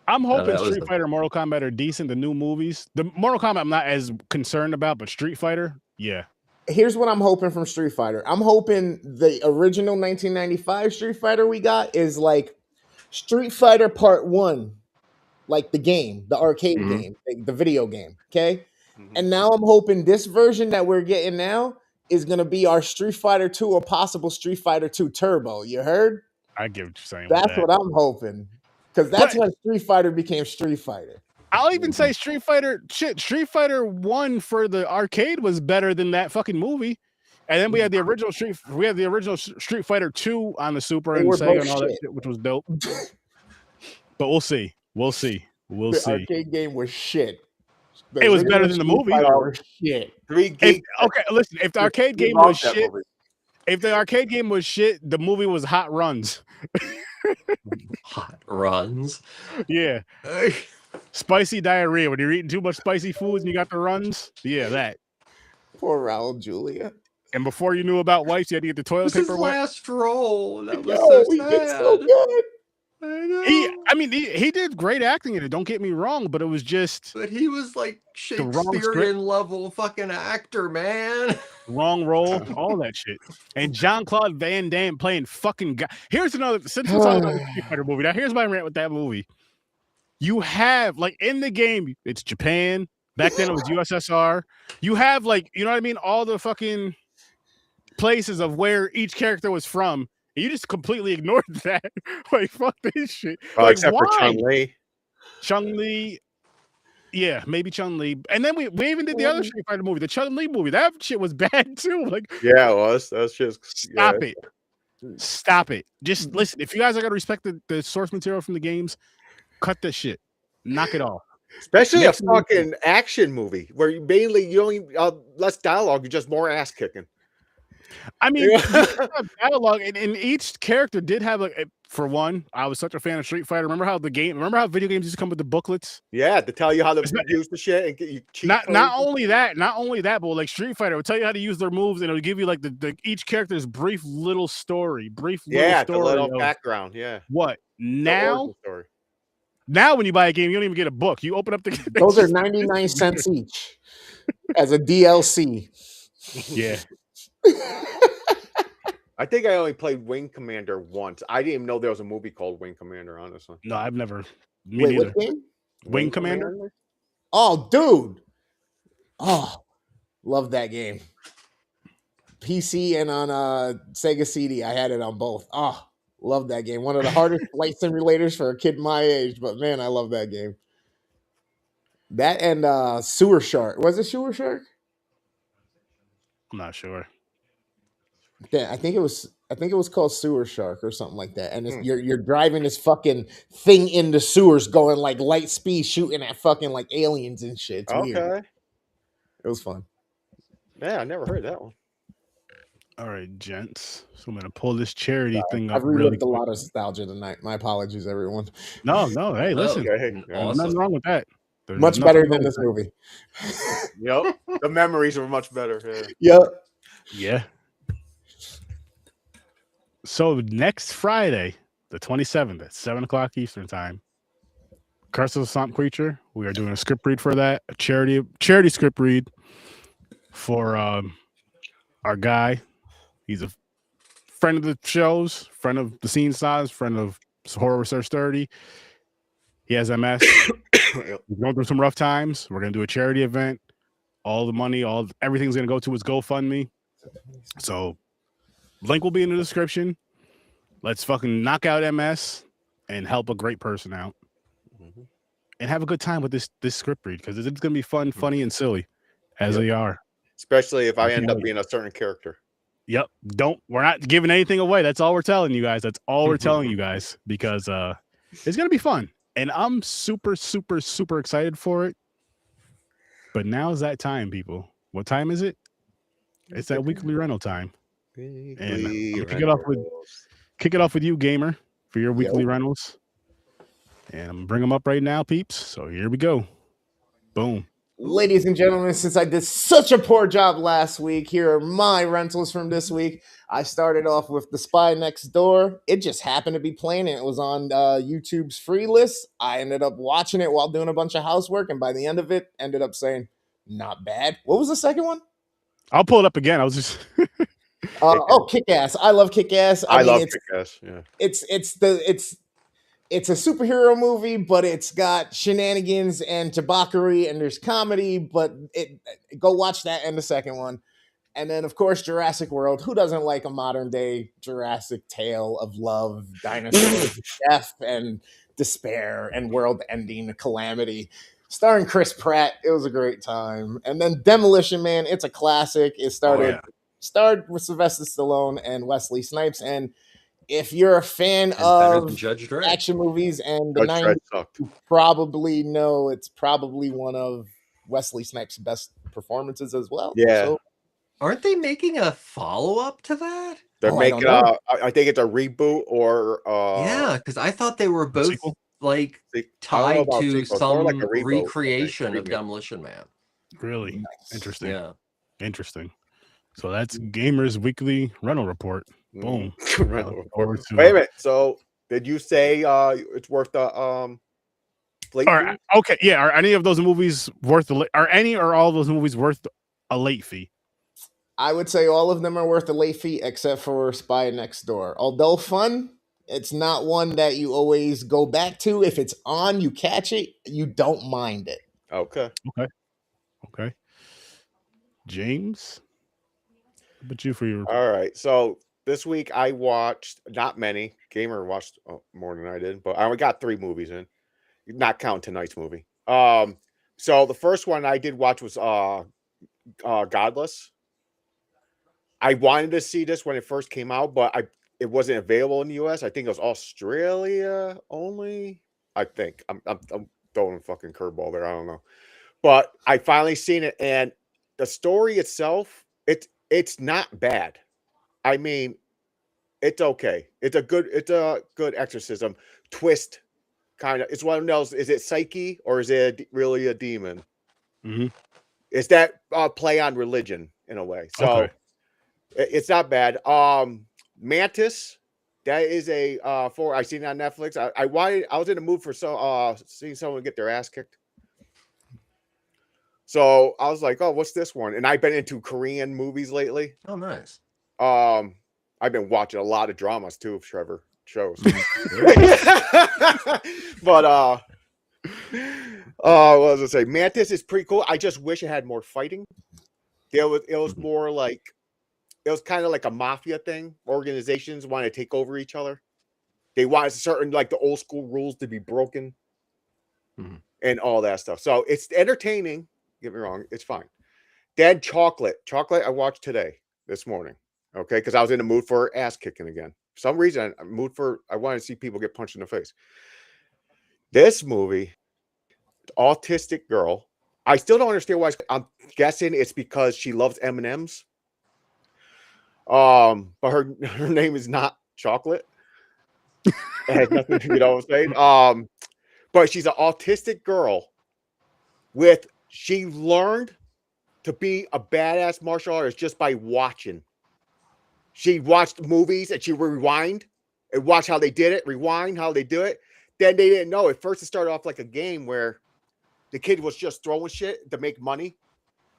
I'm hoping Street Fighter and Mortal Kombat are decent, the new movies. The Mortal Kombat I'm not as concerned about, but Street Fighter, yeah. Here's what I'm hoping from Street Fighter. I'm hoping the original 1995 Street Fighter we got is like Street Fighter Part 1, like the game, the arcade game, the video game, okay? And now I'm hoping this version that we're getting now is going to be our Street Fighter 2 or possible Street Fighter 2 Turbo. You heard? I get what you're saying. That's what I'm hoping. Because that's when Street Fighter became Street Fighter. I'll even say Street Fighter 1 for the arcade was better than that fucking movie. And then we had the original Street Fighter 2 on the Super and Sega and all that shit, which was dope. But we'll see. The arcade game was shit. It was better than the movie. Shit. Okay, listen. If the arcade game was shit, the movie was Hot Runs. Hot Runs. Yeah. Spicy diarrhea when you're eating too much spicy foods and you got the runs. Yeah, that. Poor Raul Julia. And before you knew about wipes, you had to get the toilet paper wet. Last roll. That was so sad. Did so good. I know. He did great acting in it. Don't get me wrong, but it was just. But he was like Shakespearean level fucking actor, man. Wrong role, all that shit. And Jean-Claude Van Damme playing fucking guy. Here's another. Since we're talking about the Street Fighter movie, now here's my rant with that movie. You have like in the game, it's Japan, Back then it was USSR. You have like, you know what I mean? All the fucking places of where each character was from. And you just completely ignored that. Like, fuck this shit. Like, except why? for Chun-Li. Chun-Li. Yeah, maybe Chun-Li. And then we even did the other Street Fighter movie, the Chun-Li movie. That shit was bad too. Like, yeah, it was. That was just stop it. Stop it. Just listen. If you guys are gonna respect the source material from the games, cut this shit. Knock it off. Especially a fucking action movie where you mainly you only less dialogue, you just more ass kicking. I mean, dialogue, and each character did have for one, I was such a fan of Street Fighter. Remember how video games used to come with the booklets? Yeah, to tell you how to use the shit and get you cheat. Not only that, but like Street Fighter would tell you how to use their moves, and it would give you like the each character's brief little story, the little background. Yeah. What now? Now, when you buy a game, you don't even get a book. You open up the. Those are 99 cents each as a DLC. Yeah. I think I only played Wing Commander once. I didn't even know there was a movie called Wing Commander, honestly. No, I've never. Wait, what game? Wing Commander? Oh, dude. Oh, love that game. PC and on Sega CD. I had it on both. Oh, love that game. One of the hardest flight simulators for a kid my age, but man, I love that game. That and Sewer Shark. Was it Sewer Shark? I'm not sure. Yeah, I think it was called Sewer Shark or something like that. And you're driving this fucking thing in the sewers, going like light speed, shooting at fucking like aliens and shit. It's weird. It was fun. Yeah, I never heard that one. All right, gents. So I'm gonna pull this charity thing up. I've relived a lot of nostalgia tonight. My apologies, everyone. No. Hey, listen. Okay. There's nothing wrong with that. There's much better than this movie. Yep. The memories were much better. Yeah. Yep. Yeah. So next Friday, the 27th at 7:00 Eastern time, Curse of the Swamp Creature. We are doing a script read for that, a charity script read for our guy. He's a friend of the shows, friend of the Scene Size, friend of Horror Research 30. He has MS. He's going through some rough times. We're gonna do a charity event. All the money, everything's gonna go to his GoFundMe. So link will be in the description. Let's fucking knock out MS and help a great person out, and have a good time with this script read, because it's gonna be fun, funny, and silly as they are. Especially if I end up being a certain character. Yep. We're not giving anything away. That's all we're telling you guys. That's all we're telling you guys, because it's gonna be fun, and I'm super, super, super excited for it. But now's that time, people. What time is it? It's that weekly rental time. And kick it off with you, Gamer, for your weekly rentals. And I'm gonna bring them up right now, peeps. So here we go. Boom. Ladies and gentlemen, since I did such a poor job last week, here are my rentals from this week. I started off with The Spy Next Door. It just happened to be playing, and it was on YouTube's free list. I ended up watching it while doing a bunch of housework, and by the end of it, ended up saying, not bad. What was the second one? I'll pull it up again. I was just... Kick-Ass. I love Kick-Ass. I love Kick-Ass, yeah. It's a superhero movie, but it's got shenanigans and tabackery, and there's comedy, but go watch that and the second one. And then, of course, Jurassic World. Who doesn't like a modern-day Jurassic tale of love, dinosaurs, death, and despair, and world-ending calamity? Starring Chris Pratt. It was a great time. And then Demolition Man. It's a classic. It starred with Sylvester Stallone and Wesley Snipes. And if you're a fan of action movies and the 90s, you probably know it's probably one of Wesley Snipes' best performances as well. Yeah. So, aren't they making a follow-up to that? They're making I think it's a reboot or yeah, because I thought they were both like tied to some recreation of Demolition Man. Really? Nice. Interesting. Yeah. Interesting. So that's Gamer's weekly rental report. Boom. Wait a minute. So did you say it's worth the late fee? Okay, yeah. Are any of those movies worth all those movies worth a late fee? I would say all of them are worth a late fee except for Spy Next Door. Although fun, it's not one that you always go back to. If it's on, you catch it, you don't mind it. Okay. Okay. James, but you for your All right. So this week I watched not many. Gamer watched more than I did, but I only got 3 movies in, not counting tonight's movie. So the first one I did watch was Godless. I wanted to see this when it first came out, but it wasn't available in the US. I think it was Australia only. I think I'm throwing a fucking curveball there. I don't know, but I finally seen it, and the story itself, it's not bad. I mean, it's okay. It's a good exorcism twist. Kind of, it's one of those. Is it Psyche or is it really a demon? Mhm. It's that play on religion in a way. So Okay. it's not bad. Mantis, that is a for I seen it on Netflix. I was in the mood for seeing someone get their ass kicked. So I was like, oh, what's this one? And I've been into Korean movies lately. Oh, nice. I've been watching a lot of dramas too, Trevor shows. Mm-hmm. But what was I say? Mantis is pretty cool. I just wish it had more fighting. It was more like, it was kind of like a mafia thing. Organizations want to take over each other. They want certain, like, the old school rules to be broken and all that stuff. So it's entertaining. Get me wrong, it's fine. Dead Chocolate. I watched this morning. Okay, because I was in the mood for ass kicking again. For some reason, I wanted to see people get punched in the face. This movie, autistic girl. I still don't understand why. I'm guessing it's because she loves M&Ms. But her name is not Chocolate. It has nothing to do, you know what I'm saying? But she's an autistic girl she learned to be a badass martial artist just by watching. She watched movies and she would rewind and watch how they did it, rewind how they do it. Then they didn't know. At first, it started off like a game where the kid was just throwing shit to make money.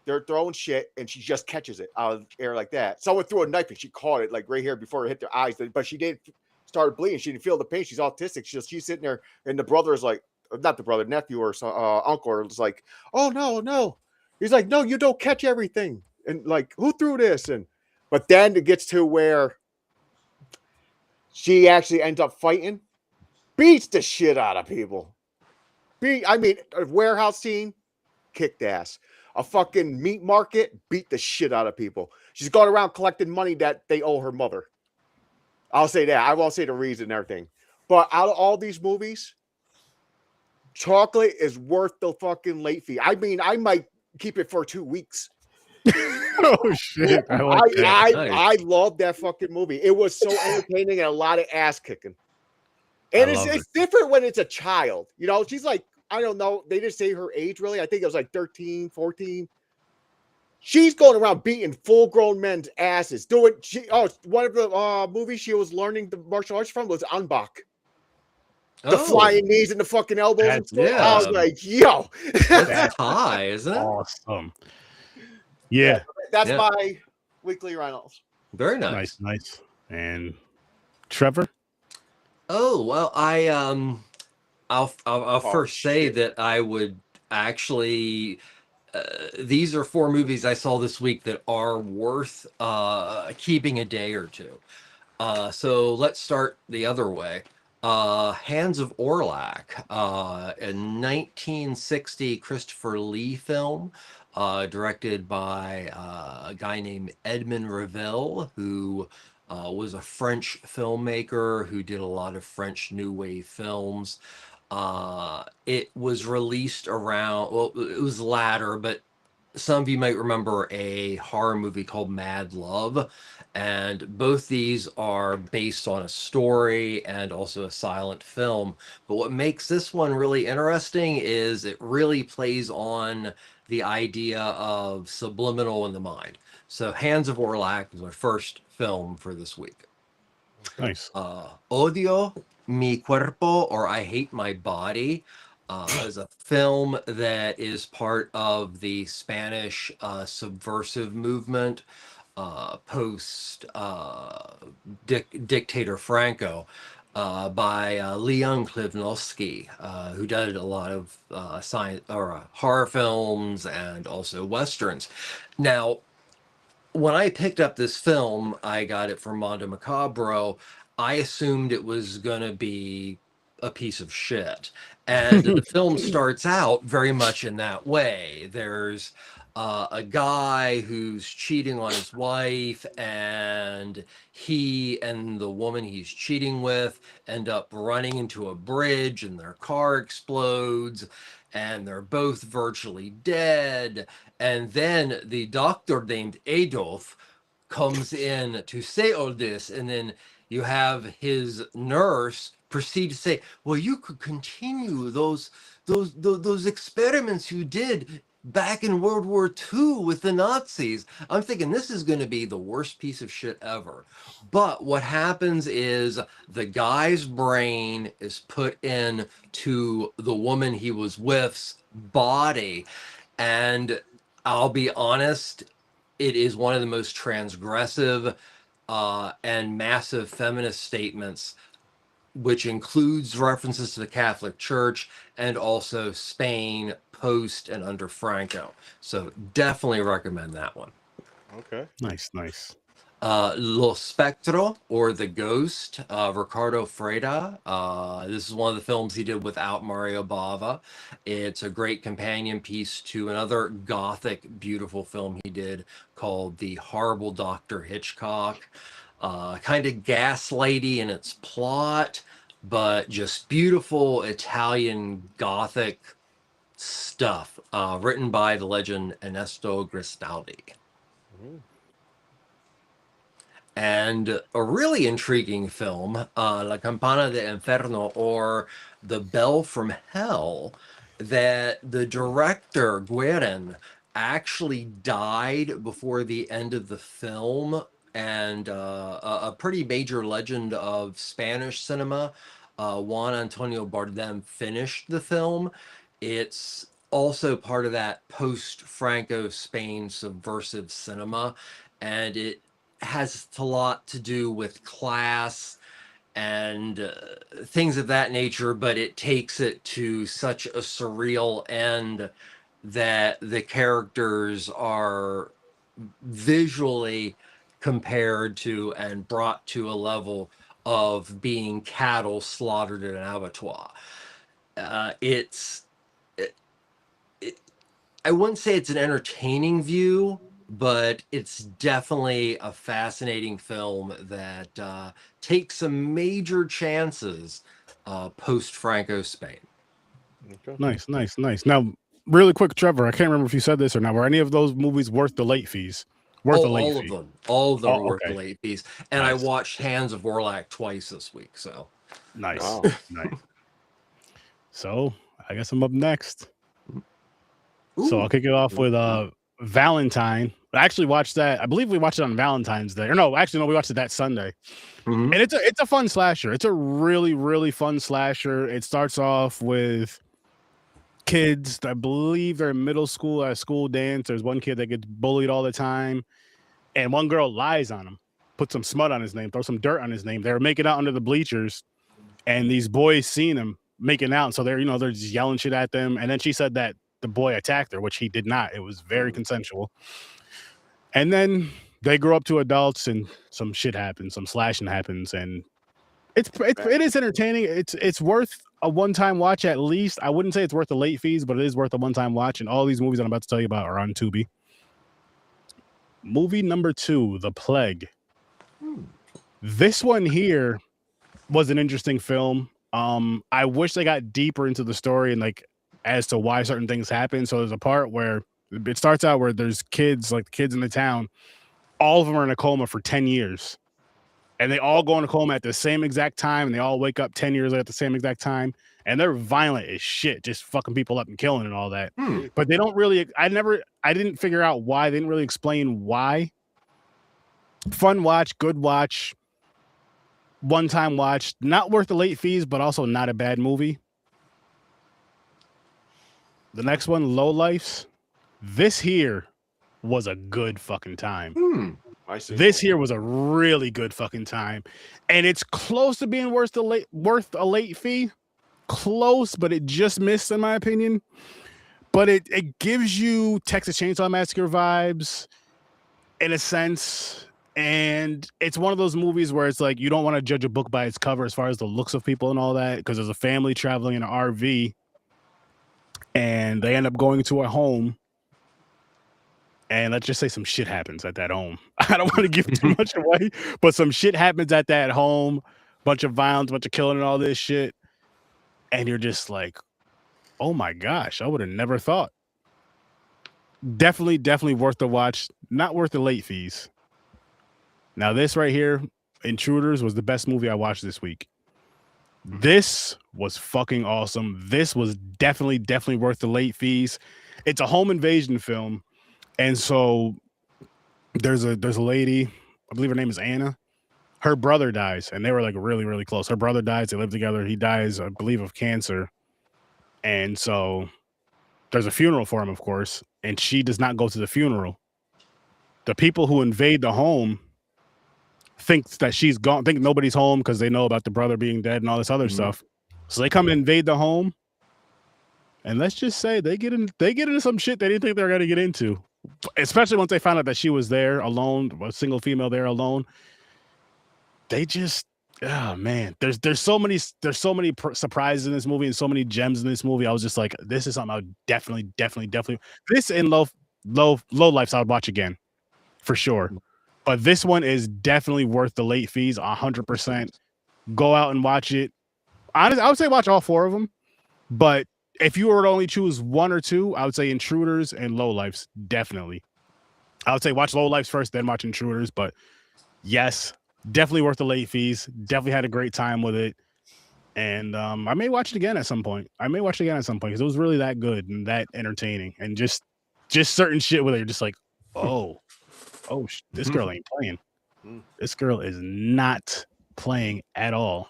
They're throwing shit and she just catches it out of the air like that. Someone threw a knife and she caught it like right here before it hit their eyes, but she didn't start bleeding. She didn't feel the pain. She's autistic. She's sitting there, and the brother is like, not the brother, nephew or uncle, or is like, oh no. He's like, no, you don't catch everything. And like, who threw this? But then it gets to where she actually ends up fighting, beats the shit out of people. I mean, a warehouse scene, kicked ass. A fucking meat market, beat the shit out of people. She's going around collecting money that they owe her mother. I'll say that. I won't say the reason and everything. But out of all these movies, Chocolate is worth the fucking late fee. I mean, I might keep it for 2 weeks. Oh shit! I love that fucking movie. It was so entertaining and a lot of ass kicking. And it's different when it's a child. You know, she's like, I don't know. They didn't say her age really. I think it was like 13, 14. She's going around beating full-grown men's asses. One of the movies she was learning the martial arts from was Anbak. The flying knees and the fucking elbows and stuff. Yeah. I was like, yo. That's high, isn't it? Awesome. Yeah. That's my weekly Reynolds. Very nice. Nice. And Trevor? Oh, well, I'll first say that I would actually these are 4 movies I saw this week that are worth keeping a day or two. So let's start the other way. Hands of Orlac, a 1960 Christopher Lee film, directed by a guy named Edmond Revelle, who was a French filmmaker who did a lot of French New Wave films. It was released around, well, it was latter, but some of you might remember a horror movie called Mad Love. And both these are based on a story and also a silent film. But what makes this one really interesting is it really plays on the idea of subliminal in the mind. So Hands of Orlac is my first film for this week. Nice. Odio Mi Cuerpo, or I Hate My Body, is a film that is part of the Spanish subversive movement post dictator Franco. by Leon Klivnovsky, who did a lot of science or horror films and also westerns. Now, when I picked up this film, I got it from Mondo Macabro. I assumed it was going to be a piece of shit. And the film starts out very much in that way. There's a guy who's cheating on his wife, and he and the woman he's cheating with end up running into a bridge, and their car explodes, and they're both virtually dead. And then the doctor named Adolf comes in to say all this, and then you have his nurse proceed to say, "Well, you could continue those experiments you did back in World War II with the Nazis." I'm thinking this is going to be the worst piece of shit ever. But what happens is the guy's brain is put in to the woman he was with's body, and I'll be honest, it is one of the most transgressive and massive feminist statements, which includes references to the Catholic Church and also Spain post and under Franco. So definitely recommend that one. Okay. Nice, nice. Lo Spectro, or The Ghost, Ricardo Freda. This is one of the films he did without Mario Bava. It's a great companion piece to another gothic, beautiful film he did called The Horrible Dr. Hitchcock. Kind of gaslighty in its plot, but just beautiful Italian gothic stuff, written by the legend Ernesto Gristaldi. Mm. And a really intriguing film, La Campana de Inferno, or The Bell from Hell, that the director, Guerin, actually died before the end of the film, and a pretty major legend of Spanish cinema, Juan Antonio Bardem, finished the film. It's also part of that post-Franco Spain subversive cinema, and it has a lot to do with class and things of that nature, but it takes it to such a surreal end that the characters are visually compared to and brought to a level of being cattle slaughtered in an abattoir. I wouldn't say it's an entertaining view, but it's definitely a fascinating film that takes some major chances post-Franco Spain. Okay. Nice, nice, nice. Now, really quick, Trevor, I can't remember if you said this or not. Were any of those movies worth the late fees? Worth the late fee? All of them are worth the late fees. And nice. I watched Hands of Orlac twice this week, so. Nice, nice. So, I guess I'm up next. Ooh. So I'll kick it off with Valentine. I actually watched that. I believe we watched it on Valentine's Day. Or no, actually, no, we watched it that Sunday. Mm-hmm. And it's a fun slasher. It's a really, really fun slasher. It starts off with kids. I believe they're in middle school at a school dance. There's one kid that gets bullied all the time. And one girl lies on him, put some smut on his name, throw some dirt on his name. They were making out under the bleachers. And these boys seen him making out. So they're just yelling shit at them. And then she said that the boy attacked her, which he did not. It was very consensual. And then they grow up to adults and some shit happens, some slashing happens, and it is entertaining. It's worth a one-time watch at least. I wouldn't say it's worth the late fees, but it is worth a one-time watch. And all these movies I'm about to tell you about are on Tubi. Movie number 2, The Plague. This one here was an interesting film. I wish they got deeper into the story and as to why certain things happen. So there's a part where it starts out where there's kids, like the kids in the town, all of them are in a coma for 10 years. And they all go into coma at the same exact time, and they all wake up 10 years at the same exact time. And they're violent as shit, just fucking people up and killing and all that. But they don't really, I didn't figure out why. They didn't really explain why. Fun watch, good watch, one-time watch. Not worth the late fees, but also not a bad movie. The next one, Low Lifes. This here was a good fucking time. This here was a really good fucking time, and it's close to being worth a late fee. Close, but it just missed in my opinion. But it gives you Texas Chainsaw Massacre vibes in a sense, and it's one of those movies where it's like you don't want to judge a book by its cover as far as the looks of people and all that, because there's a family traveling in an RV and they end up going to a home, and let's just say some shit happens at that home. I don't want to give too much away, but some shit happens at that home, bunch of violence, bunch of killing and all this shit, and you're just like, oh my gosh, I would have never thought. Definitely worth the watch. Not worth the late fees. Now this right here, Intruders, was the best movie I watched this week. This was fucking awesome. This was definitely worth the late fees. It's a home invasion film, and so there's a lady, I believe her name is Anna. Her brother dies, and they were like really close. Her brother dies. They live together. He dies, I believe, of cancer. And so there's a funeral for him, of course, and she does not go to the funeral. The people who invade the home think that she's gone, think nobody's home because they know about the brother being dead and all this other stuff. So they come and invade the home, and let's just say they get into some shit they didn't think they were going to get into, especially once they found out that she was there alone, a single female there alone. They just, oh man, there's so many surprises in this movie and so many gems in this movie. I was just like, this is something I would definitely. This and low lifes I would watch again, for sure. But this one is definitely worth the late fees, 100%. Go out and watch it. Honestly, I would say watch all 4 of them. But if you were to only choose 1 or 2, I would say Intruders and Low Lifes, definitely. I would say watch Low Lifes first, then watch Intruders. But yes, definitely worth the late fees. Definitely had a great time with it. And I may watch it again at some point. Because it was really that good and that entertaining. And just certain shit where you're just like, oh, this girl ain't playing. This girl is not playing at all.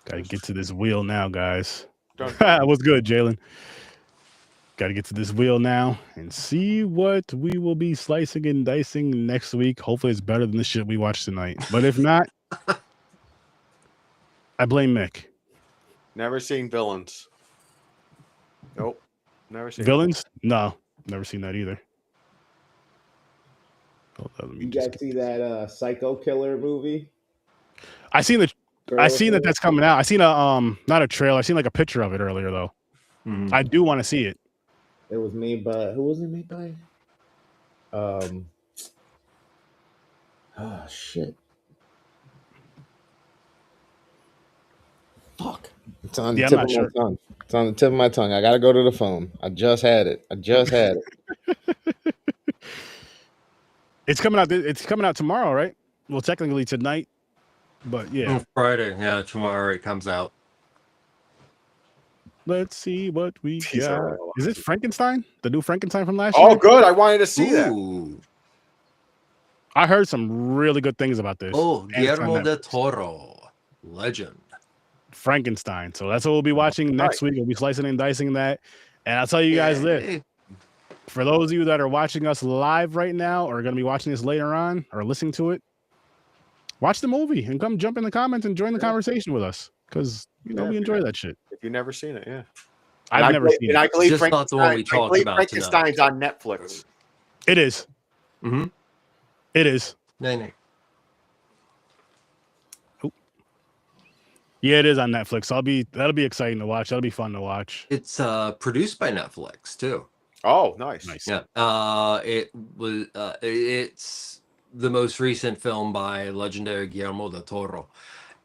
Gotta get to this wheel now, guys. What's good, Jalen? Gotta get to this wheel now and see what we will be slicing and dicing next week. Hopefully it's better than the shit we watched tonight. But if not, I blame Mick. Never seen Villains. Nope. Never seen Villains? No, never seen that either. You guys see that Psycho Killer movie? I seen that that's coming out. I seen a not a trailer. I seen like a picture of it earlier though. I do want to see it. It was made by, who was it made by? Oh shit. Fuck. It's on the tip of my tongue. It's on the tip of my tongue. I gotta go to the phone. I just had it. It's coming out. It's coming out tomorrow, right? Well, technically tonight, but yeah, Friday. Yeah, tomorrow it comes out. Let's see what we got. Is it Frankenstein? The new Frankenstein from last year? Oh, good. I wanted to see that. I heard some really good things about this. Oh, Guillermo del Toro, legend. Frankenstein. So that's what we'll be watching next week. We'll be slicing and dicing that. And I'll tell you guys this. For those of you that are watching us live right now or are going to be watching this later on or listening to it, watch the movie and come jump in the comments and join the conversation with us because, we enjoy that shit. If you've never seen it, yeah. I've never seen it. And I believe Frankenstein's on Netflix. It is. Mm-hmm. It is. No. Yeah, it is on Netflix. That'll be exciting to watch. That'll be fun to watch. It's produced by Netflix too. Oh, nice. Yeah. It was. It's the most recent film by legendary Guillermo del Toro,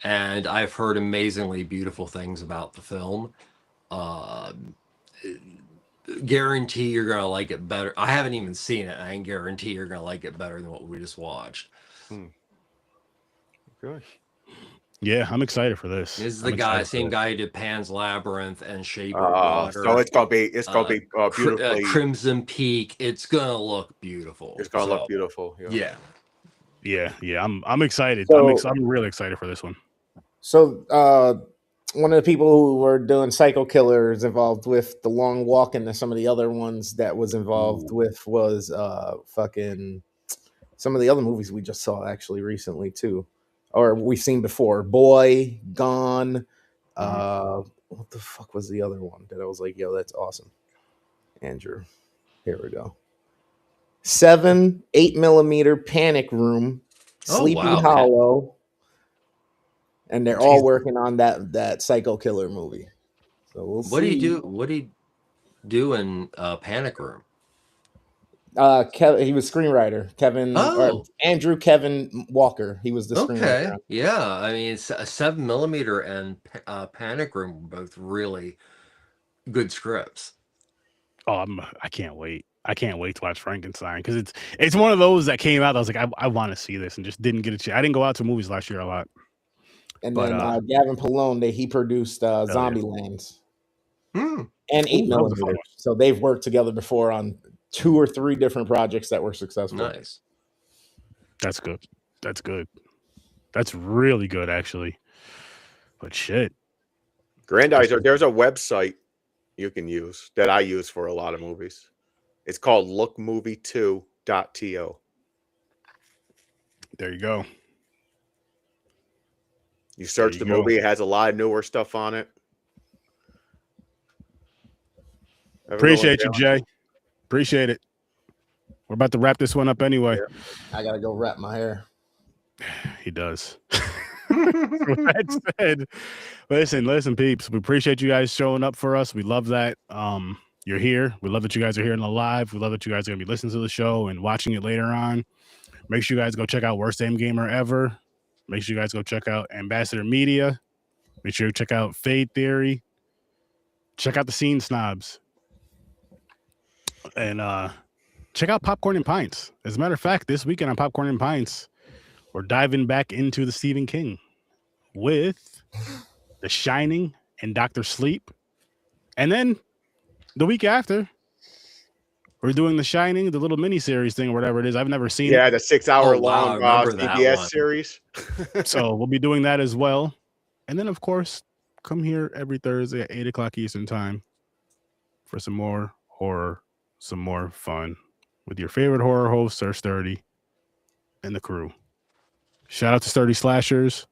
and I've heard amazingly beautiful things about the film. Guarantee you're gonna like it better. I haven't even seen it. I can guarantee you're gonna like it better than what we just watched. Good. Yeah, I'm excited for this. This is the same guy who did Pan's Labyrinth and Shape of Water. So it's gonna be beautifully Crimson Peak. It's gonna look beautiful. It's gonna look beautiful. Yeah. I'm excited. So, I'm really excited for this one. So one of the people who were doing Psycho Killer is involved with The Long Walk, and some of the other ones that was involved with was fucking some of the other movies we just saw actually recently too, or we've seen before. Boy, Gone. What the fuck was the other one that I was like, yo, that's awesome? Andrew, here we go. 7, 8mm, Panic Room, Sleepy Hollow, and they're all working on that Psycho Killer movie. So we'll see. What do you do in Panic Room? He was screenwriter. Andrew Kevin Walker. He was the screenwriter. Yeah, I mean, 7mm and Panic Room were both really good scripts. Oh, I can't wait. I can't wait to watch Frankenstein because it's one of those that came out. I was like, I want to see this and just didn't get a chance. I didn't go out to movies last year a lot. And then Gavin Polone, he produced Zombieland and 8mm. So they've worked together before on 2 or 3 different projects that were successful. Nice. That's good. That's good. That's really good, actually. But shit. Grandizer, there's a website you can use that I use for a lot of movies. It's called lookmovie2.to. There you go. You search the movie, it has a lot of newer stuff on it. Appreciate you, Jay. Appreciate it. We're about to wrap this one up anyway. Yeah. I gotta go wrap my hair. He does. With that said, listen, peeps. We appreciate you guys showing up for us. We love that. You're here. We love that you guys are here in the live. We love that you guys are gonna be listening to the show and watching it later on. Make sure you guys go check out Worst Aim Gamer Ever. Make sure you guys go check out Ambassador Media. Make sure you check out Fade Theory. Check out the Scene Snobs. And check out Popcorn and Pints. As a matter of fact, this weekend on Popcorn and Pints, we're diving back into the Stephen King with The Shining and Dr. Sleep. And then the week after, we're doing The Shining, the little mini-series thing or whatever it is. I've never seen it. Yeah, the 6-hour long CBS series. So we'll be doing that as well. And then, of course, come here every Thursday at 8 o'clock Eastern Time for some more horror, some more fun with your favorite horror host, Sir Sturdy, and the crew. Shout out to Sturdy Slashers.